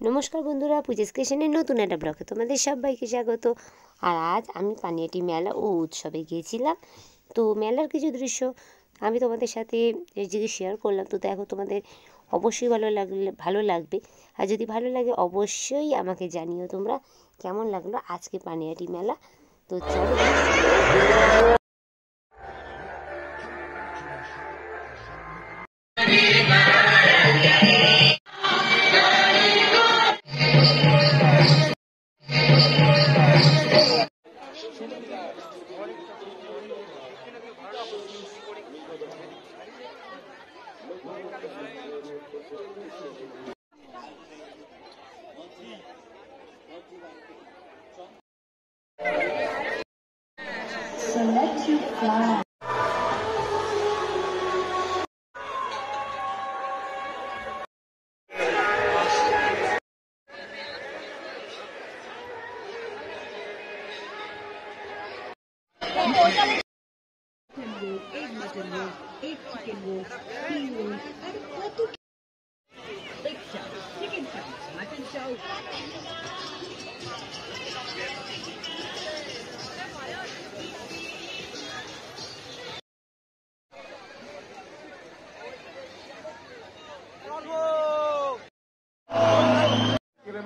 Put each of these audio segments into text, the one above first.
নমস্কার বন্ধুরা, পূজাস ক্রিয়েশনের নতুন একটা ব্লগে তোমাদের সবাইকে স্বাগত। আর আজ আমি পানিহাটি মেলা ও উৎসবে গিয়েছিলাম। তো মেলার কিছু দৃশ্য আমি তোমাদের সাথে যদি শেয়ার করলাম, তো দেখো তোমাদের অবশ্যই ভালো লাগবে। আর যদি ভালো লাগে অবশ্যই আমাকে জানিও তোমরা কেমন লাগলো আজকে পানিহাটি মেলা। তো চলো। So let you fly. Mutton roll, 8 chicken rolls, 3 rolls, and 40 big chow, chicken chow, mutton chow.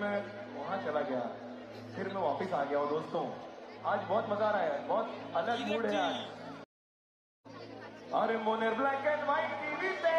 मैं वहाँ चला गया, फिर मैं वापस आ गया। और दोस्तों, आज बहुत मजा आ रहा है, बहुत अलग मूड है आज। अरे मोनेर ब्लैक एंड व्हाइट टीवी पे